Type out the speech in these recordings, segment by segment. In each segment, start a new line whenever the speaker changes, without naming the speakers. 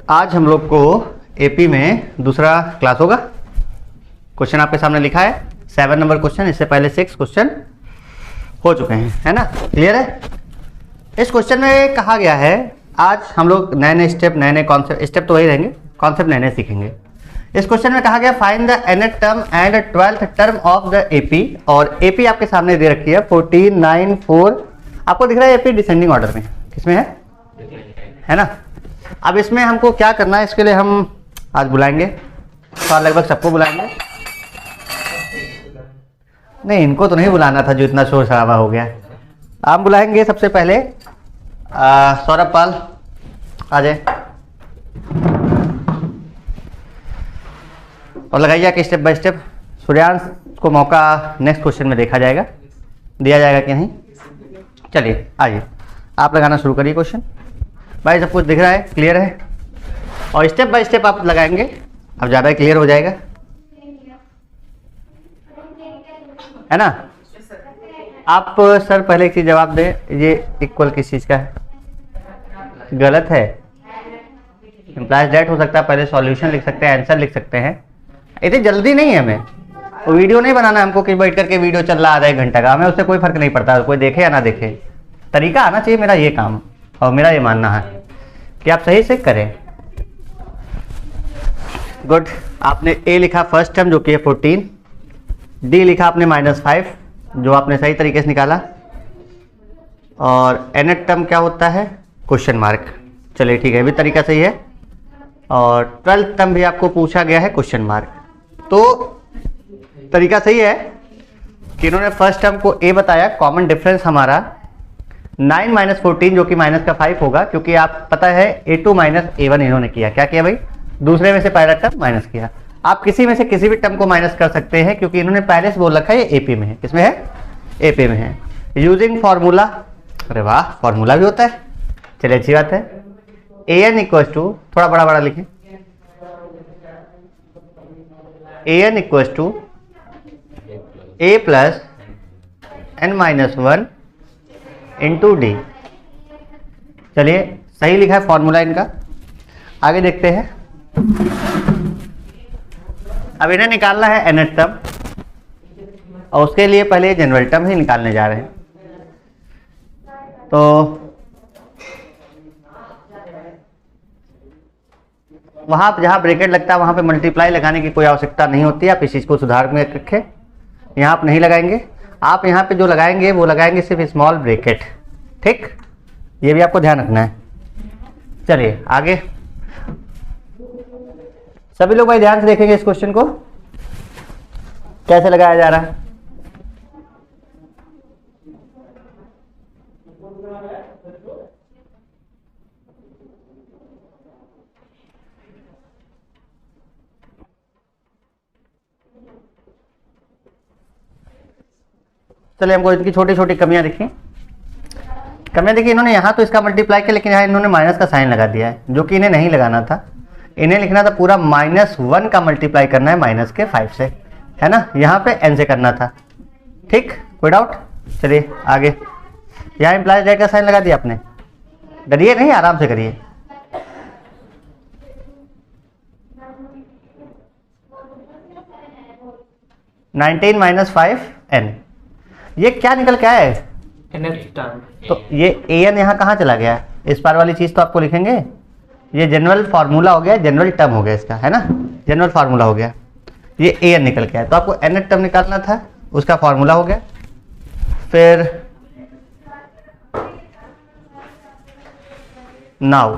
आज हम लोग को एपी में दूसरा क्लास होगा। क्वेश्चन आपके सामने लिखा है 7 नंबर क्वेश्चन, इससे पहले 6 क्वेश्चन हो चुके हैं, है ना? क्लियर है? इस क्वेश्चन में कहा गया है आज हम लोग नए नए स्टेप, नए नए कॉन्सेप्ट, स्टेप तो वही रहेंगे, कॉन्सेप्ट नए नए सीखेंगे। इस क्वेश्चन में कहा गया find the nth term and 12th term of the AP, और एपी आपके सामने दे रखी है 14, 9, 4। आपको दिख रहा है एपी डिसेंडिंग ऑर्डर में, किसमें है ना? अब इसमें हमको क्या करना है, इसके लिए हम आज बुलाएंगे, तो लगभग सबको बुलाएंगे। नहीं, इनको तो नहीं बुलाना था जो इतना शोर शराबा हो गया। आप बुलाएंगे सबसे पहले सौरभ पाल, आ जाए और लगाइए कि स्टेप बाय स्टेप सूर्यांश को मौका नेक्स्ट क्वेश्चन में देखा जाएगा, दिया जाएगा कि नहीं। चलिए आइए, आप लगाना शुरू करिए क्वेश्चन। भाई सब कुछ दिख रहा है, क्लियर है? और स्टेप बाय स्टेप आप लगाएंगे, अब ज़्यादा क्लियर हो जाएगा, है ना? आप सर पहले एक चीज़ जवाब दें, ये इक्वल किस चीज़ का है? गलत है, इम्प्लाइज दैट हो सकता है। पहले सॉल्यूशन लिख सकते हैं, आंसर लिख सकते हैं। इतनी जल्दी नहीं है हमें, वो वीडियो नहीं बनाना हमको कि बैठ करके वीडियो चल रहा आधा एक घंटा का, हमें उससे कोई फर्क नहीं पड़ता, कोई देखे या ना देखे। तरीका आना चाहिए, मेरा ये काम और मेरा ये मानना है कि आप सही से करें। गुड, आपने ए लिखा फर्स्ट टर्म जो कि है 14, डी लिखा आपने -5 जो आपने सही तरीके से निकाला, और nth टर्म क्या होता है? Question mark. चलिए ठीक है, भी तरीका सही है। और 12th टर्म भी आपको पूछा गया है क्वेश्चन मार्क, तो तरीका सही है कि इन्होंने फर्स्ट टर्म को ए बताया। कॉमन डिफरेंस हमारा 9 - 14 जो कि माइनस का 5 होगा, क्योंकि आप पता है a2 - a1 इन्होंने किया। क्या किया भाई? दूसरे में से पहला टर्म माइनस किया। आप किसी में से किसी भी टर्म को माइनस कर सकते हैं, क्योंकि इन्होंने पहले से बोल रखा है ये एपी में है। किसमें है? एपी में है। यूजिंग फॉर्मूला, अरे वाह, फॉर्मूला भी होता है, चलिए अच्छी बात है। an इक्वल टू, थोड़ा बड़ा बड़ा लिखें, an equal to a plus n-1 into D. चलिए सही लिखा है फॉर्मूला इनका। आगे देखते हैं। अब इन्हें निकालना है nth टर्म, और उसके लिए पहले जनरल टर्म ही निकालने जा रहे हैं। तो वहां जहां ब्रैकेट लगता है वहां पे मल्टीप्लाई लगाने की कोई आवश्यकता नहीं होती। आप इस चीज को सुधार में रखें, यहाँ आप नहीं लगाएंगे। आप यहाँ पे जो लगाएंगे वो लगाएंगे सिर्फ स्मॉल ब्रैकेट, ठीक? ये भी आपको ध्यान रखना है। चलिए आगे, सभी लोग भाई ध्यान से देखेंगे इस क्वेश्चन को कैसे लगाया जा रहा है। चलिए हमको इनकी छोटी छोटी कमियां देखिए। कमियां देखिए, इन्होंने यहाँ तो इसका मल्टीप्लाई किया, लेकिन यहाँ इन्होंने माइनस का साइन लगा दिया है, जो कि इन्हें नहीं लगाना था। इन्हें लिखना था पूरा -1 का मल्टीप्लाई करना है माइनस के 5 से, है ना? यहाँ पे n से करना था, ठीक? कोई डाउट? चलिए आगे, यहाँ इम्प्लाइज दैट का साइन लगा दिया आपने। डरिए नहीं, आराम से करिए। -19 - 5n, ये क्या निकल के आया है?
nth term.
तो ये an यहाँ कहाँ चला गया? इस पार वाली चीज तो आपको लिखेंगे। ये जनरल फार्मूला हो गया, जनरल टर्म हो गया इसका, है ना? जनरल फार्मूला हो गया, ये an निकल के आया, तो आपको nth टर्म निकालना था, उसका फार्मूला हो गया। फिर नाउ,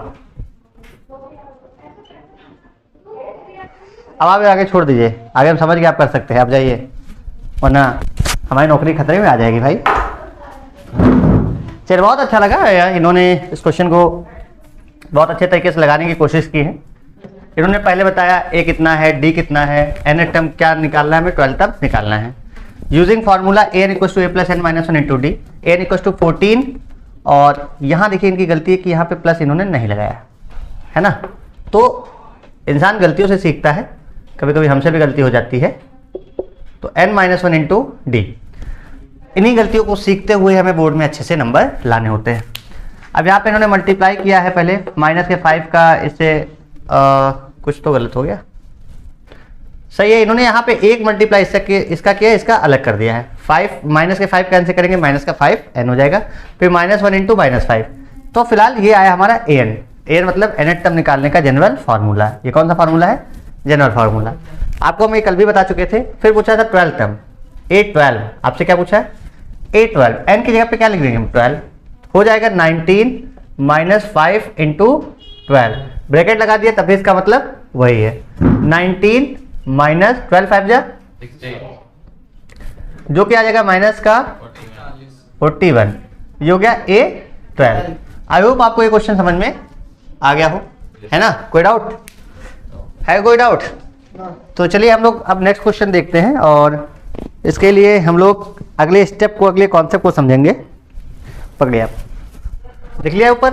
अब आप आगे छोड़ दीजिए, आगे हम समझ के आप कर सकते हैं, आप जाइए, वरना हमारी नौकरी खतरे में आ जाएगी भाई। चलिए, बहुत अच्छा लगा यार, इन्होंने इस क्वेश्चन को बहुत अच्छे तरीके से लगाने की कोशिश की है। इन्होंने पहले बताया a कितना है, d कितना है, nth टर्म क्या निकालना है, हमें 12th टर्म निकालना है। Using formula an equal to a plus n-1 into D, an equal to 14। और यहाँ देखिए इनकी गलती है कि यहाँ पे प्लस इन्होंने नहीं लगाया, है ना? तो इंसान गलतियों से सीखता है, कभी कभी हमसे भी गलती हो जाती है। तो n-1 इंटू डी, इन्हीं गलतियों को सीखते हुए हमें बोर्ड में अच्छे से नंबर लाने होते हैं। अब यहाँ पे इन्होंने मल्टीप्लाई किया है, पहले माइनस के 5 का इससे कुछ तो गलत हो गया, सही है। इन्होंने यहाँ पे एक मल्टीप्लाई इसका किया, इसका अलग कर दिया है। 5 माइनस के 5 कैंसिल करेंगे, माइनस का 5 n हो जाएगा, फिर -1 इंटू -5। तो फिलहाल ये आया हमारा an। an मतलब nth टर्म निकालने का जनरल फार्मूला। ये कौन सा फार्मूला है? General formula. आपको हम ये कल भी बता चुके थे। फिर पूछा था 12 टर्म, A12। आपसे क्या पूछा है? A12। n की जगह पे क्या लिख देंगे हम? 12 हो जाएगा। 19 - 5 इंटू 12, ब्रैकेट लगा दिया, तब भी इसका मतलब वही है। 19 - 12 5 जा, जो कि आ जाएगा माइनस का 41। ये हो गया A12। आई होप आपको ये क्वेश्चन समझ में आ गया हो, है ना? कोई डाउट है? कोई डाउट? तो चलिए हम लोग अब नेक्स्ट क्वेश्चन देखते हैं, और इसके लिए हम लोग अगले स्टेप को, अगले कॉन्सेप्ट को समझेंगे। पकड़िए, आप देख लिया ऊपर।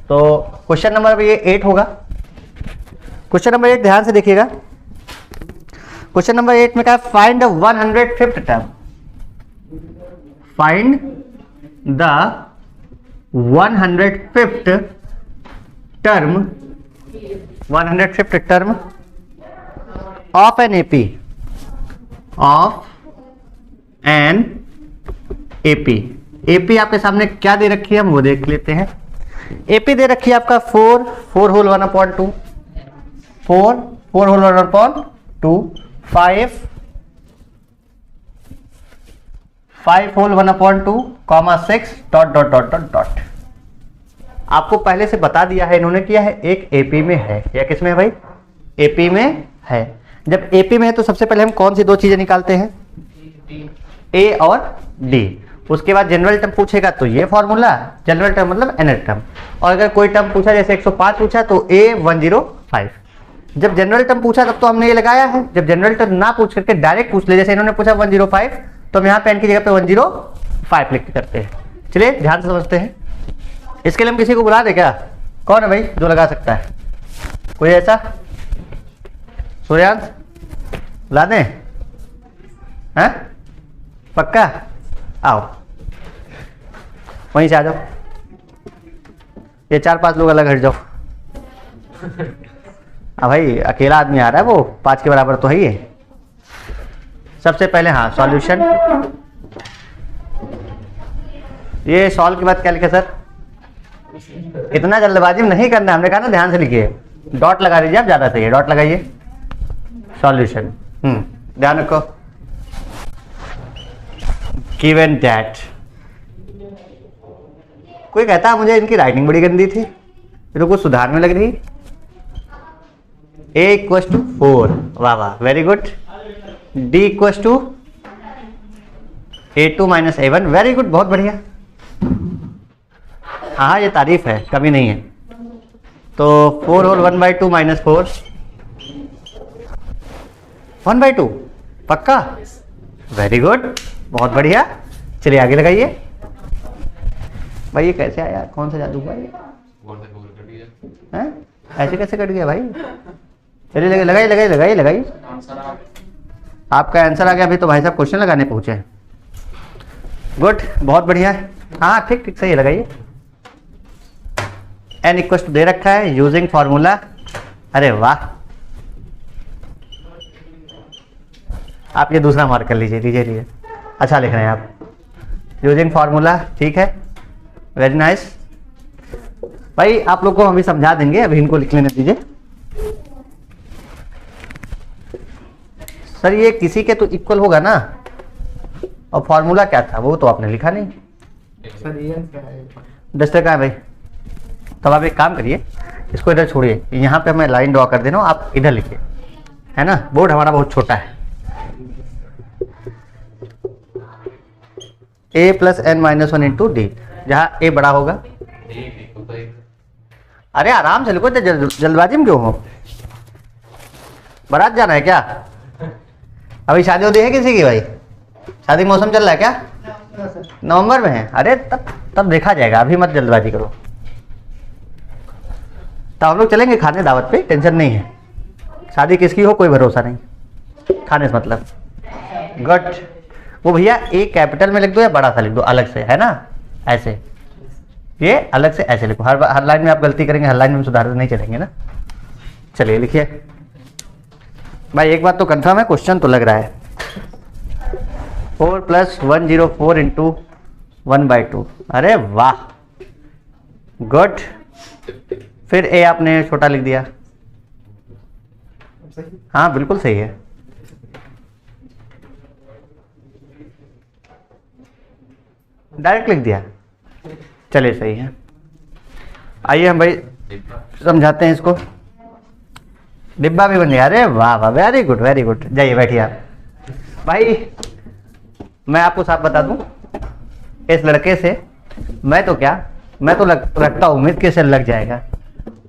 तो क्वेश्चन नंबर ये 8 होगा। क्वेश्चन नंबर 8 ध्यान से देखिएगा। क्वेश्चन नंबर 8 में क्या है? Find the 105th term. Find the 105th term, 105th term of an AP, of an AP. AP आपके सामने क्या दे रखी है, हम वो देख लेते हैं। एपी दे रखी है आपका 4 whole 1/2, 4 whole 1/2, 5 whole 1/2, 6 dot dot dot dot dot. आपको पहले से बता दिया है इन्होंने, किया है एक एपी में है। या किस में है भाई? एपी में है। जब एपी में है तो सबसे पहले हम कौन सी दो चीजें निकालते हैं? ए और डी। उसके बाद जनरल टर्म पूछेगा तो ये फॉर्मूला, जनरल टर्म मतलब nth टर्म। और अगर कोई टर्म पूछा, जैसे 105 पूछा तो A105। जब जनरल टर्म पूछा तब तो हमने ये लगाया है। जब जनरल टर्म ना पूछ करके डायरेक्ट पूछ ले, जैसे इन्होंने पूछा 105, तो हम यहाँ पे n की जगह पे 105 लिख के करते हैं। चलिए ध्यान से समझते हैं। इसके लिए हम किसी को बुला दे क्या? कौन है भाई जो लगा सकता है? कोई ऐसा? सूर्यांश ला दें? हैं? पक्का? आओ, वहीं से आ जाओ। ये 4-5 लोग अलग हट जाओ। अब भाई अकेला आदमी आ रहा है, वो 5 के बराबर तो है ही है। सबसे पहले हाँ सॉल्यूशन। ये सॉल्व के बाद क्या लिखा सर? इतना जल्दबाजी में नहीं करना, हमने कहा ना ध्यान से लिखिए। डॉट लगा दीजिए आप, ज्यादा सही है। डॉट लगाइए, सॉल्यूशन। ध्यान रखो। गिवन दैट, कोई कहता मुझे इनकी राइटिंग बड़ी गंदी थी, मेरे को सुधारने लग रही। A = 4, वाह वाह, very good. D = A2 - A1, very good, बहुत बढ़िया। हाँ ये तारीफ है, कमी नहीं है। तो 4 होल 1/2 - 4, 1/2 पक्का, वेरी गुड, बहुत बढ़िया। चलिए आगे लगाइए। भाई ये कैसे आया? कौन सा जादू भाई? ऐसे कैसे कट गया भाई? चलिए लगाइए लगाइए लगाइए लगाइए। आपका आंसर आ गया। अभी तो भाई साहब क्वेश्चन लगाने पहुंचे हैं। गुड, बहुत बढ़िया। हाँ ठीक ठीक, सही लगाइए। n = दे रखा है, यूजिंग फॉर्मूला। अरे वाह, आप ये दूसरा मार्क कर लीजिए। लीजिए, अच्छा लिख रहे हैं आप। यूजिंग फॉर्मूला, ठीक है, वेरी नाइस। भाई आप लोग को हम भी समझा देंगे, अभी इनको लिख लेने दीजिए। सर ये किसी के तो इक्वल होगा ना, और फॉर्मूला क्या था वो तो आपने लिखा नहीं। डस्टर कहाँ है भाई? तब आप एक काम करिए, इसको इधर छोड़िए, यहाँ पे मैं लाइन ड्रॉ कर देना, आप इधर लिखिए, है ना? बोर्ड हमारा बहुत छोटा है। A + n - 1 इंटू डी, जहाँ A बड़ा होगा। अरे आराम से लिखो, जल्दबाजी में क्यों हो? बारात जाना है क्या? अभी शादी होती है किसी की भाई? शादी मौसम चल रहा है क्या? नवंबर में है? अरे तब देखा जाएगा, अभी मत जल्दबाजी करो। तो हम लोग चलेंगे खाने दावत पे, टेंशन नहीं है। शादी किसकी हो कोई भरोसा नहीं, खाने से मतलब। गुड। वो भैया A कैपिटल में लिख दो या बड़ा सा लिख दो अलग से, है ना? ऐसे ये अलग से ऐसे लिखो, हर लाइन में आप गलती करेंगे, हर लाइन में सुधार नहीं चलेंगे ना। चलिए लिखिए भाई, एक बात तो कंफर्म है, क्वेश्चन तो लग रहा है 4 + 104 × 1/2। अरे वाह, गुड। फिर ए आपने छोटा लिख दिया, हाँ बिल्कुल सही है। डायरेक्ट लिख दिया, चलिए सही है। आइए हम भाई समझाते हैं इसको। डिब्बा भी बन गया, अरे वाह वाह, वेरी गुड वेरी गुड। जाइए बैठिए आप। भाई मैं आपको साफ बता दूं, इस लड़के से मैं तो रखता हूँ उम्मीद कि इसे लग जाएगा।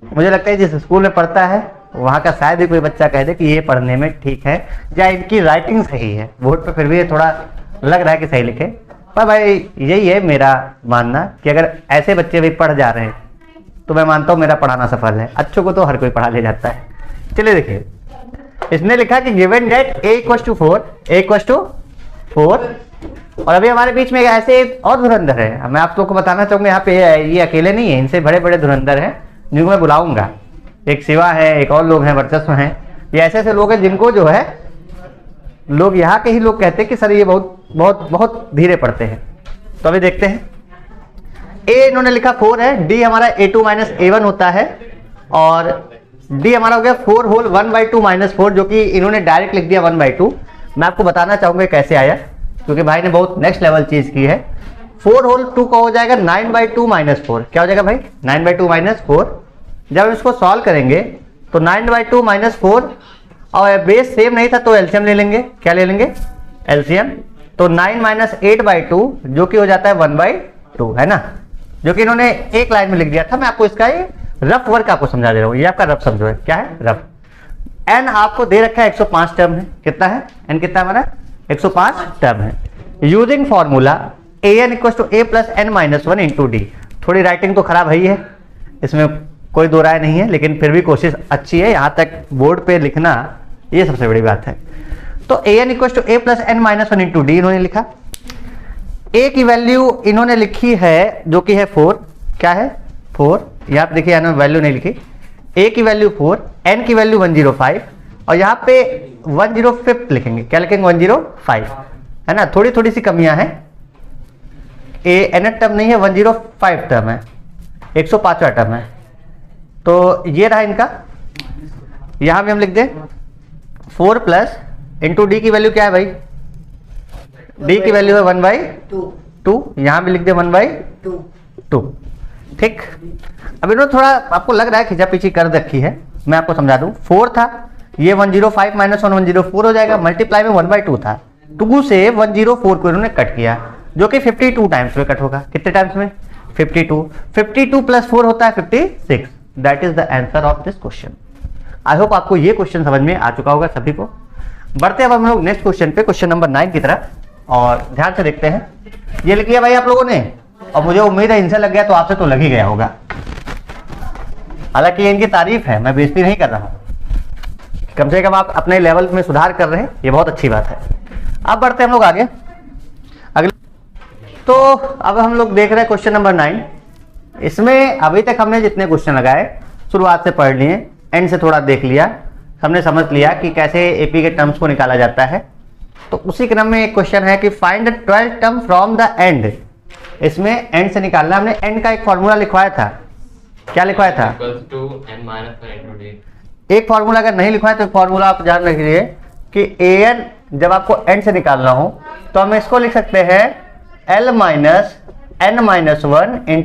मुझे लगता है जिस स्कूल में पढ़ता है वहाँ का शायद ही कोई बच्चा कह दे कि ये पढ़ने में ठीक है या इनकी राइटिंग सही है। बोर्ड पे फिर भी थोड़ा लग रहा है कि सही लिखे, पर भाई यही है मेरा मानना कि अगर ऐसे बच्चे भी पढ़ जा रहे हैं तो मैं मानता हूँ मेरा पढ़ाना सफल है। अच्छों को तो हर कोई पढ़ा ले जाता है। चलिए देखिए, इसने लिखा कि गिवन डेट a = 4, a = 4, और अभी हमारे बीच में ऐसे और धुरंधर है। मैं आप लोग को बताना चाहूंगा यहाँ पे ये अकेले नहीं है, इनसे बड़े बड़े धुरंधर हैं जिनको मैं बुलाऊंगा। एक शिवा है, एक और लोग हैं, वर्चस्व हैं। ये ऐसे ऐसे लोग हैं जिनको जो है लोग यहाँ के ही लोग कहते हैं कि सर ये बहुत बहुत बहुत धीरे पढ़ते हैं। तो अभी देखते हैं। ए इन्होंने लिखा 4 है, डी हमारा a2 - a1 होता है, और डी हमारा हो गया 4 होल 1/2 - 4, जो कि इन्होंने डायरेक्ट लिख दिया 1/2। मैं आपको बताना चाहूंगा कैसे आया, क्योंकि भाई ने बहुत नेक्स्ट लेवल चीज की है। 4 होल 2 का हो जाएगा 9/2 - 4। क्या हो जाएगा भाई? 9/2 - 4। जब इसको सॉल्व करेंगे तो 9/2 - 4, और बेस सेम नहीं था तो एलसीएम ले लेंगे। क्या ले लेंगे? एलसीएम। तो 9 - 8/2 जो कि हो जाता है 1/2, है ना, जो कि इन्होंने एक लाइन में लिख दिया था। मैं आपको इसका ये रफ वर्क आपको समझा दे रहा हूँ, ये आपका रफ समझो है। क्या है? रफ। एन आपको दे रखा है 105 टर्म है। कितना है? एन कितना है हमारा? 105 टर्म है। Using formula an = a + n - 1 × d। थोड़ी राइटिंग तो खराब है ही है, इसमें कोई दो राय नहीं है, लेकिन फिर भी कोशिश अच्छी है। यहाँ तक बोर्ड पे लिखना ये सबसे बड़ी बात है। तो an = a + n - 1 × d इन्होंने लिखा। a की वैल्यू इन्होंने लिखी है जो कि है 4। क्या है? 4। यहाँ पे देखिए इन्होंने वैल्यू नहीं लिखी। a की वैल्यू 4, n की वैल्यू 105, और यहाँ पे 105 लिखेंगे। क्या लिखेंगे? 105, है ना। थोड़ी थोड़ी सी कमियां हैं। a n टर्म नहीं है, 105 टर्म है, 105वां टर्म है। तो ये रहा इनका। यहां भी हम लिख दें 4 प्लस इंटू डी की वैल्यू क्या है भाई? डी की वैल्यू है 1/2। यहां भी लिख दे 1/2। ठीक। अब इन्होंने थोड़ा आपको लग रहा है खिंचा पीछी कर रखी है। मैं आपको समझा दूं, 4 था, ये 105 - 1 104 हो जाएगा। मल्टीप्लाई में 1/2 था, 2 से 104 को इन्होंने कट किया, जो कि 52 टाइम्स में कट होगा। कितने टाइम्स में? 52। 52 + 4 होता है 56। That is the answer of this question. I hope आपको ये क्वेश्चन समझ में आ चुका होगा सभी को। बढ़ते अब हम लोग नेक्स्ट क्वेश्चन पे, क्वेश्चन नंबर 9 की तरफ, और ध्यान से देखते हैं। ये लिख लिया भाई आप लोगों ने, और मुझे उम्मीद है इनसे लग गया तो आपसे तो लग ही गया होगा। हालांकि ये इनकी तारीफ है, मैं बेइज्जती नहीं कर रहा हूं। कम से कम आप अपने लेवल में सुधार कर रहे हैं, ये बहुत अच्छी बात है। अब बढ़ते हैं हम लोग आगे अगले। तो अब हम लोग देख रहे हैं क्वेश्चन नंबर 9। इसमें अभी तक हमने जितने क्वेश्चन लगाए शुरुआत से पढ़ लिए, एंड से थोड़ा देख लिया, हमने समझ लिया कि कैसे एपी के टर्म्स को निकाला जाता है। तो उसी क्रम में एक क्वेश्चन है कि find the 12 term from the end. इसमें एंड से निकालना। हमने एंड का एक फॉर्मूला लिखवाया था। क्या लिखवाया था? एक फॉर्मूला अगर नहीं लिखवाया तो फॉर्मूला आप जान रखिए कि an जब आपको एंड से निकालना हो तो हम इसको लिख सकते हैं l - n - 1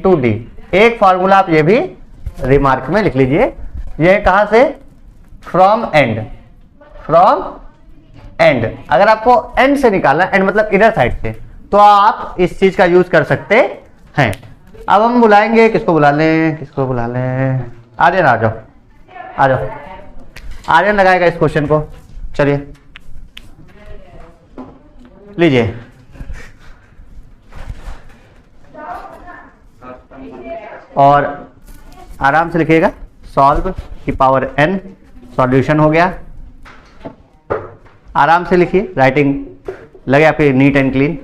× d। एक फॉर्मूला आप ये भी रिमार्क में लिख लीजिए। ये कहां से? From and. From and. अगर आपको एंड से निकालना, एंड मतलब इधर साइड से, तो आप इस चीज का यूज कर सकते हैं। अब हम बुलाएंगे, किसको बुला लें? किसको बुला लें? आर्यन आ जाओ, आ जाओ। आर्यन लगाएगा इस क्वेश्चन को। चलिए लीजिए। और आराम से लिखिएगा, सॉल्व की पावर n। सॉल्यूशन हो गया। आराम से लिखिए, राइटिंग लगे आपकी नीट एंड क्लीन।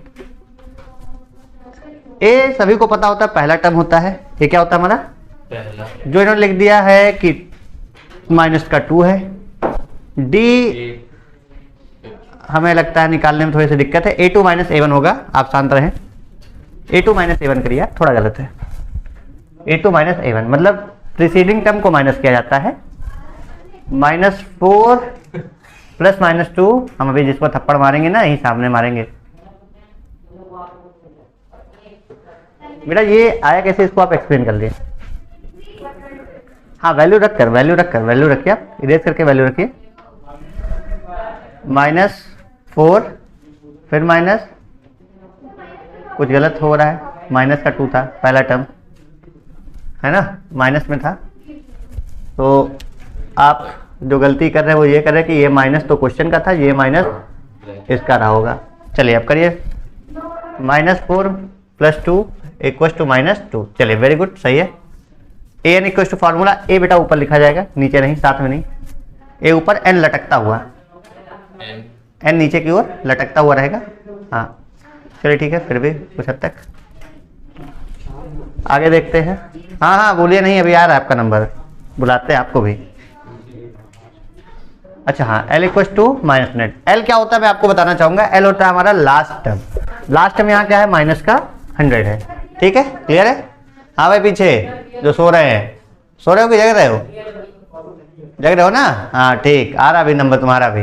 ए सभी को पता होता है पहला टर्म होता है, ये क्या होता है हमारा
पहला,
जो इन्होंने लिख दिया है कि माइनस का 2 है। डी हमें लगता है निकालने में थोड़ी सी दिक्कत है, A2 माइनस A1 होगा, आप शांत रहें। A2 माइनस A1 करिए, थोड़ा गलत है। A2 माइनस A1 मतलब प्रीसीडिंग टर्म को माइनस किया जाता है। -4 प्लस -2, हम अभी जिसको थप्पड़ मारेंगे ना यही सामने मारेंगे। बेटा ये आया कैसे, इसको आप एक्सप्लेन कर लिए। हाँ वैल्यू रखकर वैल्यू रखिए, आप इरेज करके वैल्यू रखिए। -4 फिर माइनस, कुछ गलत हो रहा है, माइनस का 2 था पहला टर्म है ना, माइनस में था। तो आप जो गलती कर रहे हैं वो ये कर रहे हैं कि ये माइनस तो क्वेश्चन का था, ये माइनस इसका रहा होगा। चलिए अब करिए, -4 + 2 = -2। चलिए वेरी गुड, सही है। an इक्वल टू फॉर्मूला, ए बेटा ऊपर लिखा जाएगा, नीचे नहीं, साथ में नहीं। ए ऊपर, n लटकता हुआ, n नीचे की ओर लटकता हुआ रहेगा। हाँ चलिए ठीक है, फिर भी कुछ हद तक आगे देखते हैं। हाँ हाँ बोलिए, नहीं अभी आ रहा है आपका नंबर, बुलाते हैं आपको भी। अच्छा हाँ, L = -net। L क्या होता है मैं आपको बताना चाहूंगा। L होता है हमारा लास्ट टर्म। लास्ट टर्म यहाँ क्या है, माइनस का 100 है। ठीक है, क्लियर है। हाँ भाई पीछे जो सो रहे हैं, सो रहे हो कि जग रहे हो? जग रहे हो ना, हाँ ठीक, आ रहा अभी नंबर तुम्हारा भी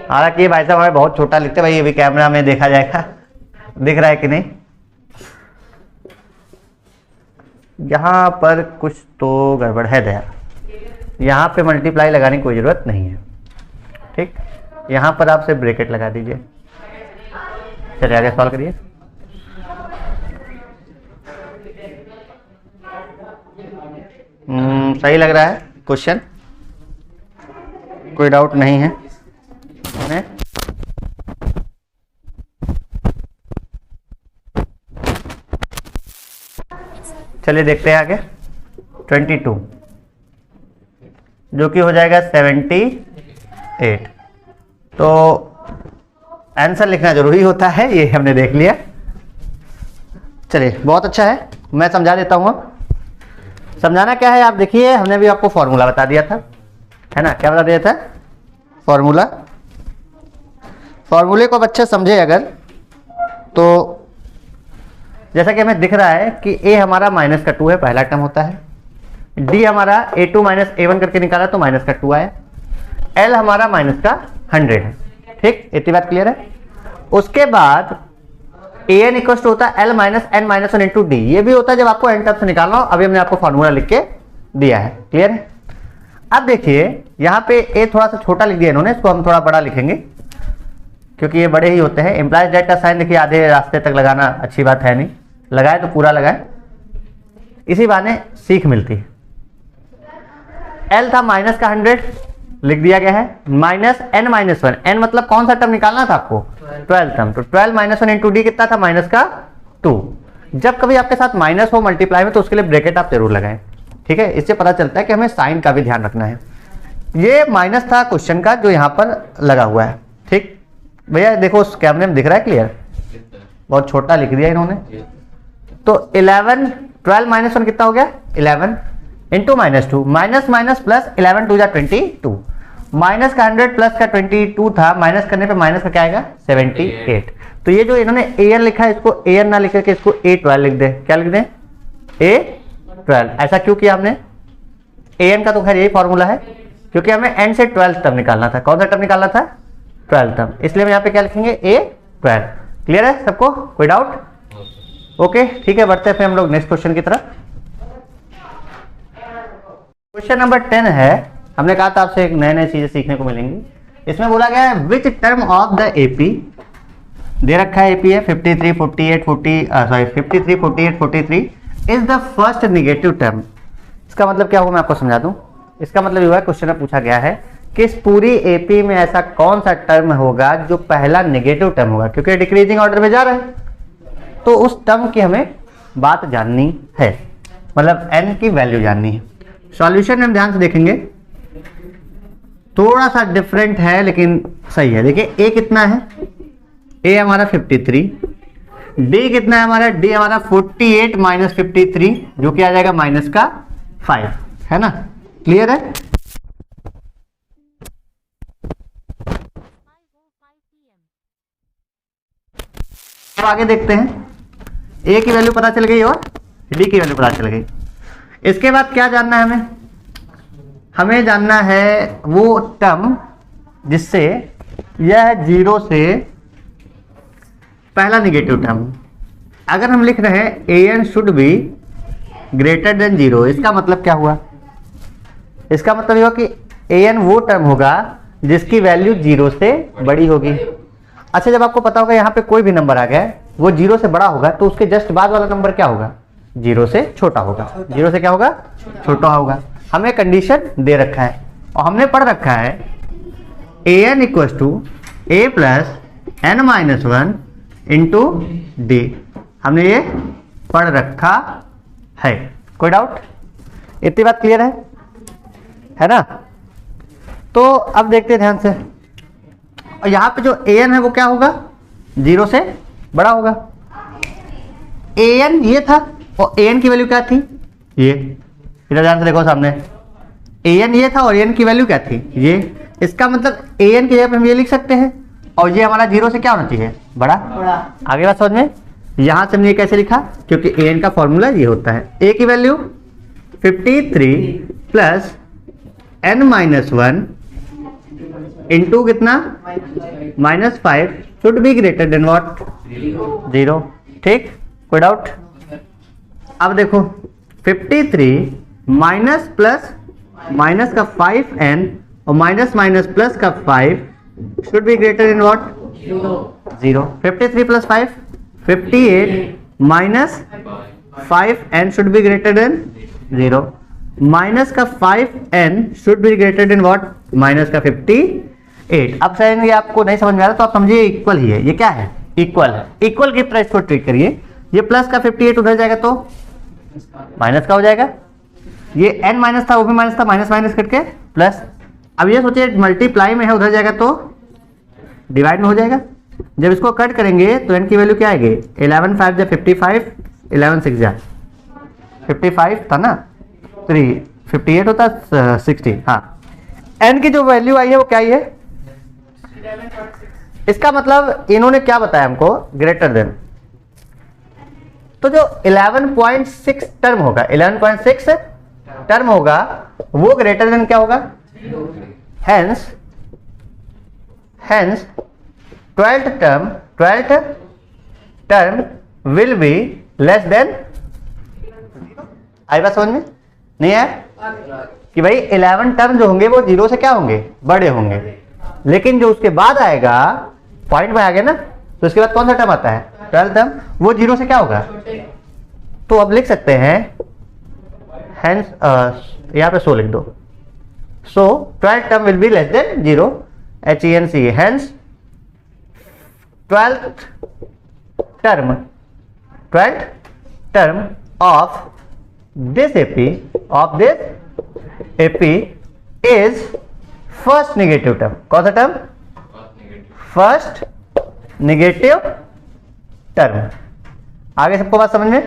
आ रहा। कि भाई साहब हमें बहुत छोटा लिखते, भाई अभी कैमरा में देखा जाएगा, दिख रहा है कि नहीं। यहाँ पर कुछ तो गड़बड़ है दया, यहाँ पे मल्टीप्लाई लगाने की कोई ज़रूरत नहीं है। ठीक, यहाँ पर आप सिर्फ ब्रैकेट लगा दीजिए। चलिए आगे सॉल्व करिए। सही लग रहा है क्वेश्चन, कोई डाउट नहीं है हमें। चलिए देखते हैं आगे। 22 जो कि हो जाएगा 78। तो आंसर लिखना जरूरी होता है, ये हमने देख लिया। चलिए बहुत अच्छा है, मैं समझा देता हूँ। समझाना क्या है आप देखिए, हमने भी आपको फॉर्मूला बता दिया था, है ना। क्या बता दिया था, फॉर्मूला। फॉर्मूले को बच्चे समझे अगर, तो जैसा कि हमें दिख रहा है कि a हमारा माइनस का 2 है, पहला टर्म होता है। d हमारा A2 माइनस A1 करके निकाला तो माइनस का 2 आया। l हमारा माइनस का 100 है। ठीक, इतनी बात क्लियर है। उसके बाद an इक्वल टू होता है l minus n minus 1 into D. ये भी होता है जब आपको n टर्म से निकालना हो। अभी हमने आपको फॉर्मूला लिख के दिया है, क्लियर है। अब देखिए यहाँ पे a थोड़ा सा छोटा लिख दिया इन्होंने, इसको हम थोड़ा बड़ा लिखेंगे क्योंकि ये बड़े ही होते हैं। एम्प्लॉइज डेट का साइन देखिए आधे रास्ते तक लगाना अच्छी बात है नहीं, लगाए तो पूरा लगाए, इसी बहाने सीख मिलती है। L था माइनस का 100, लिख दिया गया है। माइनस n माइनस 1, n मतलब कौन सा टर्म निकालना था आपको, 12 टर्म। तो 12 माइनस 1 इंटू डी कितना था, माइनस का 2। जब कभी आपके साथ माइनस हो मल्टीप्लाई में तो उसके लिए ब्रैकेट आप जरूर लगाएं। ठीक है, इससे पता चलता है कि हमें साइन का भी ध्यान रखना है। ये माइनस था क्वेश्चन का जो यहाँ पर लगा हुआ है। ठीक भैया देखो उस कैमरे में दिख रहा है क्लियर, बहुत छोटा लिख दिया इन्होंने। तो 12 माइनस 1 कितना हो गया, 11 इंटू -2, माइनस माइनस प्लस 11 2 जा 22। माइनस का 100 प्लस का 22 था, माइनस करने पे माइनस का क्या आएगा 78। तो ये जो इन्होंने an लिखा है इसको an ना लिख करके इसको A12 लिख दे। क्या लिख दें, A12। ऐसा क्यों किया हमने, an का तो खैर यही फॉर्मूला है क्योंकि हमें n से 12 टर्म निकालना था। कौन सा टर्म निकालना था, 12 टर्म, इसलिए हम यहाँ पे क्या लिखेंगे A12। क्लियर है सबको, कोई डाउट? ओके ठीक है, बढ़ते हैं फिर हम लोग नेक्स्ट क्वेश्चन की तरफ। क्वेश्चन नंबर 10 है। हमने कहा था आपसे एक नए नए चीजें सीखने को मिलेंगी। इसमें बोला गया है which term of the AP, दे रखा है एपी है 53 48 43 is the first negative term. इसका मतलब क्या होगा मैं आपको समझा दूं। इसका मतलब ये है, क्वेश्चन में पूछा गया है कि इस पूरी एपी में ऐसा कौन सा टर्म होगा जो पहला नेगेटिव टर्म होगा, क्योंकि डिक्रीजिंग ऑर्डर में जा रहा है तो उस टर्म की हमें बात जाननी है, मतलब n की वैल्यू जाननी है। सॉल्यूशन में हम ध्यान से देखेंगे, थोड़ा सा डिफरेंट है लेकिन सही है। देखिए a कितना है, a हमारा 53, डी कितना है हमारा, डी हमारा 48 माइनस 53 जो कि आ जाएगा माइनस का 5, है ना, क्लियर है। अब आगे देखते हैं, ए की वैल्यू पता चल गई और डी की वैल्यू पता चल गई। इसके बाद क्या जानना है हमें, हमें जानना है वो टर्म जिससे यह 0 से पहला निगेटिव टर्म। अगर हम लिख रहे हैं a n should be greater than 0, इसका मतलब क्या हुआ, इसका मतलब ये हुआ कि ए एन वो टर्म होगा जिसकी वैल्यू 0 से बड़ी होगी। अच्छा, जब आपको पता होगा यहाँ पे कोई भी नंबर आ गया वो 0 से बड़ा होगा तो उसके जस्ट बाद वाला नंबर क्या होगा, 0 से छोटा होगा। 0 से क्या होगा, छोटा होगा। हमें कंडीशन दे रखा है और हमने पढ़ रखा है a n equals to a plus N minus 1 into d, हमने ये पढ़ रखा है। कोई डाउट, इतनी बात क्लियर है ना। तो अब देखते हैं ध्यान से, और यहाँ पे जो ए एन है वो क्या होगा, 0 से बड़ा होगा। ए एन ये था और ए एन की वैल्यू क्या थी, ये, इधर ध्यान से देखो सामने, ए एन ये था और ए एन की वैल्यू क्या थी, ये। इसका मतलब ए एन की जगह पे हम ये लिख सकते हैं और ये हमारा 0 से क्या होना चाहिए, बड़ा। आगे बात समझ में, यहां से हमने ये कैसे लिखा, क्योंकि ए एन का फॉर्मूला ये होता है, ए की value 53 plus N minus 1 into कितना -5 should be greater than what, 0। ठीक, कोई डाउट। अब देखो 53 माइनस प्लस माइनस का 5n और माइनस माइनस प्लस का 5 should be greater than what, 0। 53 plus 5 58 minus 5n should be greater than 0, minus का 5n should be greater than what, minus का 58। अब शायद ये आपको नहीं समझ में आ रहा तो आप समझिए इक्वल ही है, ये क्या है, इक्वल है। इक्वल की तरह इसको ट्रीट करिए, ये प्लस का 58 उधर जाएगा तो माइनस का हो जाएगा, ये n माइनस था वो भी माइनस था, माइनस माइनस करके प्लस। अब ये सोचिए मल्टीप्लाई में है, उधर जाएगा तो डिवाइड में हो जाएगा। जब इसको कट करेंगे तो n की वैल्यू क्या आएगी, 11 5 जा 55, 11 6 जा 55 था ना, 3 58 होता 60। हाँ, n की जो वैल्यू आई है वो क्या आई है, इसका मतलब इन्होंने क्या बताया हमको, ग्रेटर देन। तो जो 11.6 टर्म होगा, 11.6 टर्म होगा वो ग्रेटर देन क्या होगा, hence 12th term will be less than. आई बात समझ में नहीं है कि भाई 11 टर्म जो होंगे वो 0 से क्या होंगे, बड़े होंगे, लेकिन जो उसके बाद आएगा पॉइंट में आ गया ना, तो उसके बाद कौन सा टर्म आता है, 12th टर्म, वो 0 से क्या होगा। तो अब लिख सकते हैं हेंस, यहाँ पे सो लिख दो, सो 12th term will be less then 0, HENC, hence 12th term of this AP is first negative term। कौन सा टर्म, फर्स्ट नेगेटिव टर्म। आगे सबको बात समझ में,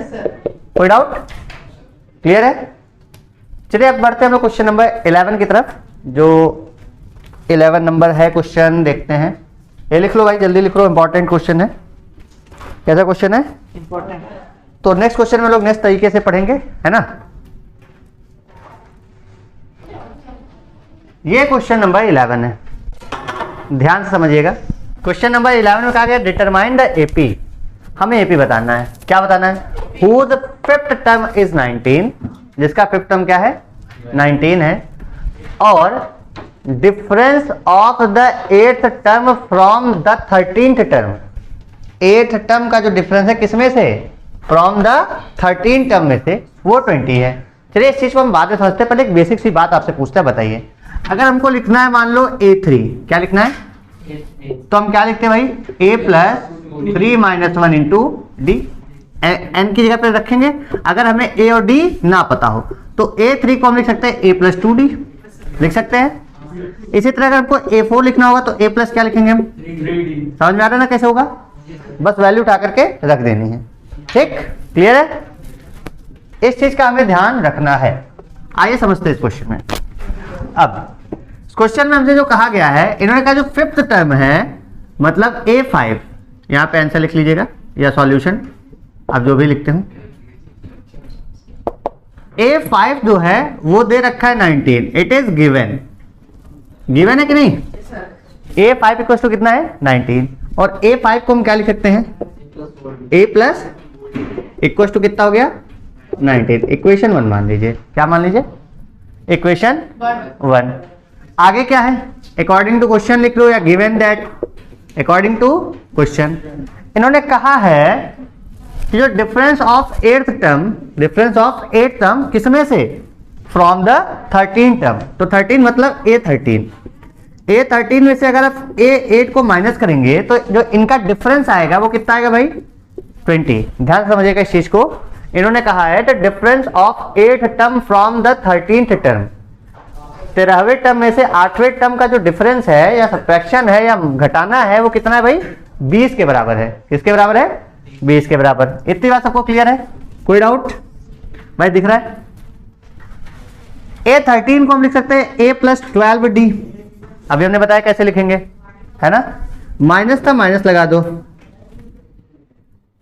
कोई डाउट, क्लियर है। चलिए अब बढ़ते हैं हम लोग क्वेश्चन नंबर 11 की तरफ। जो 11 नंबर है क्वेश्चन, देखते हैं। ये लिख लो भाई, जल्दी लिख लो, इंपॉर्टेंट क्वेश्चन है। कैसा क्वेश्चन है, इंपॉर्टेंट। तो नेक्स्ट क्वेश्चन में लोग नेक्स्ट तरीके से पढ़ेंगे, है ना। ये क्वेश्चन नंबर 11 है, ध्यान से समझिएगा। क्वेश्चन नंबर 11 में कहा गया डिटरमाइन द एपी। हमें एपी बताना है, क्या बताना है, हुज फिफ्थ टर्म इज 19, जिसका फिफ्थ टर्म क्या है, 19 है, और difference of the 8th term from the 13th term. 8th term का जो डिफरेंस है किसमें से, फ्रॉम द 13th टर्म में से, वो 20 है। चलिए इस चीज को हम बाद में समझते हैं, पहले एक बेसिक सी बात आपसे पूछते हैं, बताइए। अगर हमको लिखना है मान लो A3, क्या लिखना है, तो हम क्या लिखते हैं भाई, A plus 3 minus 1 into D. N की जगह पे रखेंगे। अगर हमें ए और डी ना पता हो तो A3 को हम लिख सकते हैं A प्लस 2D, लिख सकते हैं। इसी तरह अगर हमको A4 लिखना होगा तो A प्लस क्या लिखेंगे हम, समझ में आ रहा है ना कैसे होगा। बस वैल्यू उठा करके रख देनी है। ठीक, क्लियर है? इस चीज का हमें ध्यान रखना है। आइए समझते हैं इस क्वेश्चन में। अब इस क्वेश्चन में हमसे जो कहा गया है, इन्होंने कहा जो फिफ्थ टर्म है मतलब A5, यहां पे आंसर लिख लीजिएगा या सॉल्यूशन आप जो भी लिखते हो। A5 जो है वो दे रखा है 19, इट इज गिवन। गिवन है कि नहीं? A5 इक्वल टू कितना है? 19। और A5 को हम क्या लिख सकते हैं? A प्लस इक्वल टू कितना हो गया? 19। इक्वेशन 1 मान लीजिए। क्या मान लीजिए? इक्वेशन 1। आगे क्या है? अकॉर्डिंग टू क्वेश्चन लिख लो या given that. According to question इन्होंने कहा है कि जो डिफरेंस ऑफ एट्थ टर्म किसमें से? From the 13 term. तो 13 मतलब A13 में से अगर आप A8 को माइनस करेंगे तो जो इनका डिफरेंस आएगा वो कितना आएगा भाई? 20। ध्यान समझिएगा इस चीज को। इन्होंने कहा है the difference of 8th term from the 13th term. 13वें टर्म में से 8वें टर्म का जो डिफरेंस है या सब्ट्रैक्शन है या घटाना है वो कितना है भाई? 20 के बराबर है। किसके बराबर है? 20 के बराबर। इतनी बात सबको क्लियर है? कोई डाउट भाई दिख रहा है? A13 को हम लिख सकते हैं A प्लस 12D। अभी हमने बताया कैसे लिखेंगे, है ना? माइनस था माइनस लगा दो।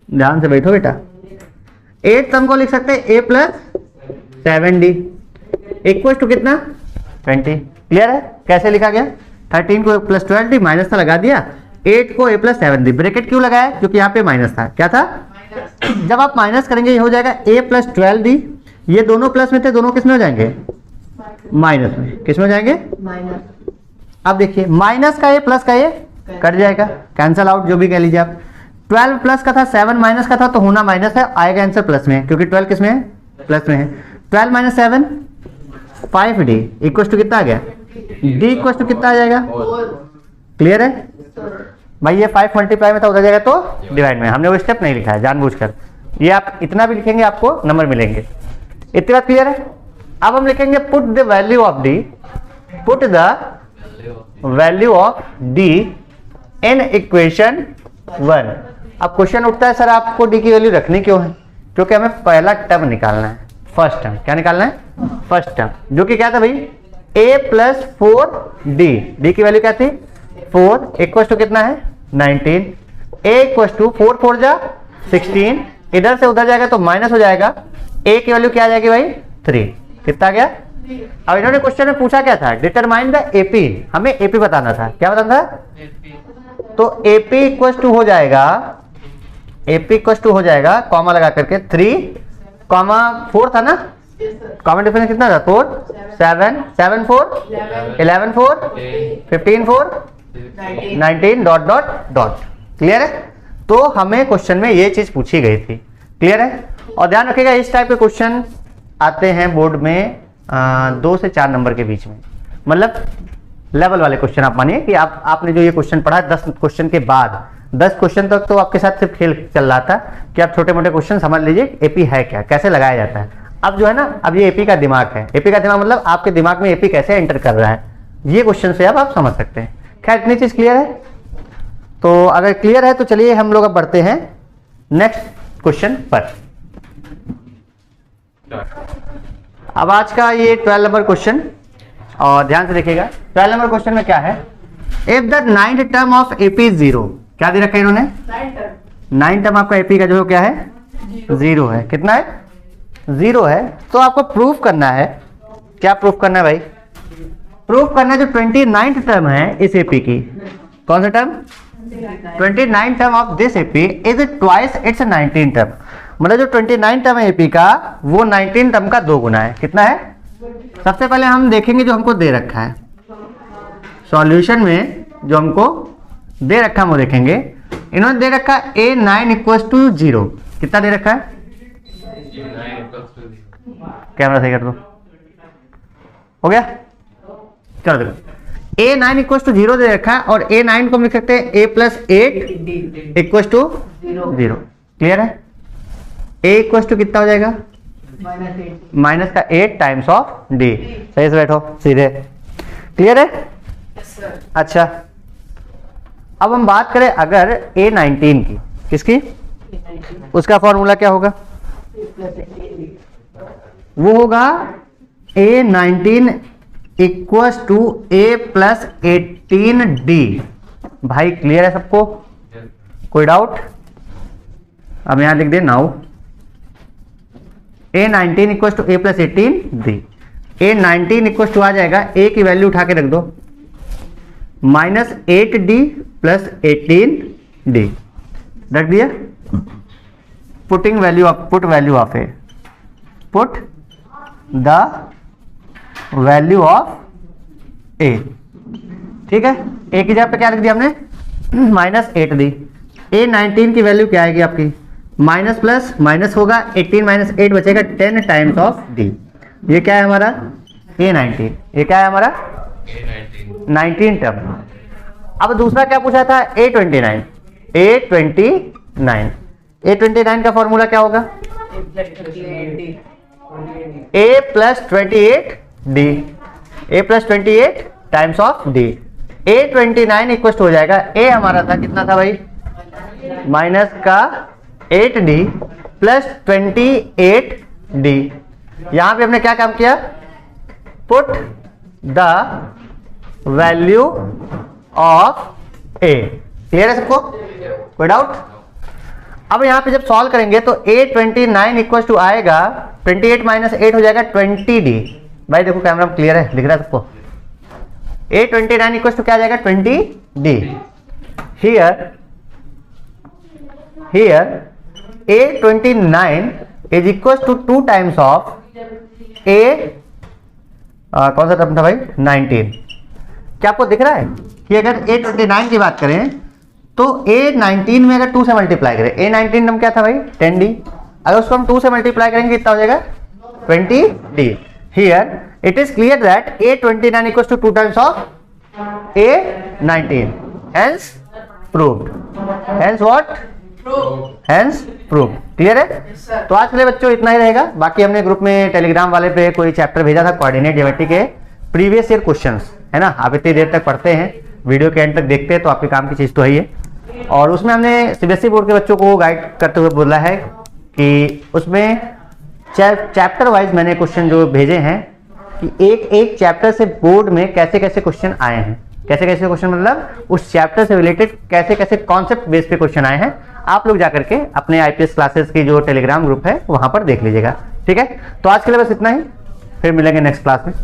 ध्यान से बैठो बेटा। 8 टर्म को लिख सकते हैं A plus 7D equal to कितना? 20। क्लियर है? कैसे लिखा गया? 13 को A प्लस 12D, माइनस था लगा दिया। 8 को A प्लस 7D। ब्रैकेट क्यों लगाया? क्योंकि यहाँ पे माइनस था। क्या था? जब आप माइनस करेंगे ये हो जाएगा A प्लस 12D। ये दोनों प्लस में थे, दोनों किस में हो जाएंगे? माइनस में। किस में हो जाएंगे? माइनस। अब देखिए माइनस का A प्लस का A कट जाएगा, कैंसल आउट जो भी कह लीजिए आप। 12 प्लस का था, 7 माइनस का था, तो होना माइनस है, आएगा आंसर प्लस में क्योंकि 12 किस में है? प्लस में है। 12 माइनस 7 5D इक्वल टू कितना आ गया? D इक्वल टू कितना आ जाएगा? क्लियर है भाई? ये 5 मल्टीप्लाई में था, उधर जाएगा तो डिवाइड में। हमने वो स्टेप नहीं लिखा है जानबूझकर। ये आप इतना भी लिखेंगे आपको नंबर मिलेंगे। इतनी बात क्लियर है? अब हम लिखेंगे put the value of D, put the value of D in equation 1। अब क्वेश्चन उठता है सर आपको D की वैल्यू रखनी क्यों है? क्योंकि हमें पहला टर्म निकालना है, फर्स्ट टर्म। क्या निकालना है? फर्स्ट टर्म, जो कि क्या था भाई? A plus 4D। D की वैल्यू क्या थी? 4 इक्वल टू कितना है? 19। A इक्वल टू 4 4 जा 16, इधर से उधर जाएगा तो माइनस हो जाएगा। A की वैल्यू क्या आ जाएगी भाई? 3। कितना गया? अब इन्होंने क्वेश्चन में पूछा क्या था? Determine the AP। हमें AP बताना था। क्या बताना था? तो AP इक्वल टू हो जाएगा, AP इक्वल टू हो जाएगा कॉमा लगा करके 3 कॉमा 4 था ना? कॉमन डिफरेंस कितना था? 4 7 7 4 11 4 15 4 19 डॉट डॉट डॉट। क्लियर है? तो हमें क्वेश्चन में ये चीज पूछी गई थी। क्लियर है? और ध्यान रखिएगा इस टाइप के क्वेश्चन आते हैं बोर्ड में 2 से 4 नंबर के बीच में। मतलब लेवल वाले क्वेश्चन आप मानिए कि आपने जो ये क्वेश्चन पढ़ा 10 क्वेश्चन के बाद 10 क्वेश्चन तक तो आपके साथ सिर्फ खेल चल रहा था कि आप छोटे मोटे क्वेश्चन समझ लीजिए एपी है क्या, कैसे लगाया जाता है। अब जो है ना, अब ये एपी का दिमाग है। एपी का दिमाग मतलब आपके दिमाग में एपी कैसे एंटर कर रहा है, ये क्वेश्चन से अब आप समझ सकते हैं। खैर इतनी चीज क्लियर है? तो अगर क्लियर है तो चलिए हम लोग अब बढ़ते हैं नेक्स्ट क्वेश्चन पर। अब आज का ये 12 नंबर क्वेश्चन, और ध्यान से देखिएगा 12 नंबर क्वेश्चन में क्या है? If the 9th term of AP is 0, क्या दे रखा है इन्होंने? 9 टर्म आपका एपी का जो क्या है? 0 है। कितना है? 0 है। तो आपको प्रूफ करना है। क्या प्रूफ करना है भाई? प्रूफ करना है जो 29th टर्म है इस एपी की। कौन सा term? 29th term of this AP is twice its 19th term. मतलब जो 29 टर्म है एपी का वो 19 टर्म का 2 गुना है। कितना है? सबसे पहले हम देखेंगे जो हमको दे रखा है सॉल्यूशन में, जो हमको दे रखा है वो देखेंगे। इन्होंने दे रखा है A9 इक्वल टू 0। कितना दे रखा है? कैमरा सही कर दो। हो गया? चलो देखो A9 इक्वल टू 0 दे रखा है, और A9 को हम लिख सकते हैं A plus 8 equal to 0। Clear है? A इक्वल टू कितना हो जाएगा? माइनस का 8 टाइम्स ऑफ D। सही से बैठो सीधे। क्लियर है? अच्छा अब हम बात करें अगर A19 की, किसकी, उसका फॉर्मूला क्या होगा, वो होगा A19 equals to A plus 18D। भाई क्लियर है सबको, कोई डाउट? अब यहां लिख दे now A19 equals to A plus 18D। A19 equals to आ जाएगा, A की वैल्यू उठा के रख दो, -8D प्लस 18D रख दिया। Put value of A, put the value of A, ठीक है। A की जगह पे क्या लिख दिया हमने, -8D। A19 की वैल्यू क्या आएगी आपकी, माइनस प्लस माइनस होगा, 18 माइनस 8 बचेगा 10 टाइम्स ऑफ D। ये क्या है हमारा A19, ये क्या है हमारा A19 टर्म। अब दूसरा क्या पूछा था, A29। A29 का फॉर्मूला क्या होगा, A plus 28D, A plus 28 times of D। A29 equal हो जाएगा, A हमारा था कितना था भाई, माइनस का 8D प्लस 28D। यहां पे हमने क्या काम किया, put the value of A। Clear है सबको, कोई डाउट? अब यहां पे जब सॉल्व करेंगे तो A29 इक्वल टू आएगा 28 माइनस 8 हो जाएगा 20D। भाई देखो कैमरा में क्लियर है, लिख रहा है सबको। A29 इक्वल टू क्या आ जाएगा, 20D। Here A29 is equal to 2 times of A, कौन सा टर्म था भाई, 19। क्या आपको दिख रहा है कि अगर A29 की बात करें तो A19 में अगर 2 से मल्टीप्लाई करें, A19 टर्म क्या था भाई 10D, अगर उसको हम 2 से मल्टीप्लाई करेंगे कितना हो जाएगा 20D। Here it is clear that A29 equal to 2 times of A19, hence proved. Hence what, hence proved. Clear है? तो आज के लिए बच्चों इतना ही रहेगा। बाकी हमने ग्रुप में टेलीग्राम वाले पे कोई चैप्टर भेजा था कोऑर्डिनेट ज्योमेट्री के प्रीवियस ईयर क्वेश्चंस, है ना। आप इतनी देर तक पढ़ते हैं, वीडियो के एंड तक देखते हैं तो आपके काम की चीज तो है ही है। और उसमें हमने सीबीएसई बोर्ड के बच्चों को गाइड करते हुए बोला है कि उसमें चैप्टर वाइज मैंने क्वेश्चन जो भेजे हैं कि एक चैप्टर से बोर्ड में कैसे कैसे क्वेश्चन आए हैं, कैसे कैसे क्वेश्चन मतलब उस चैप्टर से रिलेटेड कैसे कैसे कॉन्सेप्ट बेस पे क्वेश्चन आए हैं। आप लोग जाकर के अपने आईपीएस क्लासेस की जो टेलीग्राम ग्रुप है वहां पर देख लीजिएगा, ठीक है। तो आज के लिए बस इतना ही, फिर मिलेंगे नेक्स्ट क्लास में।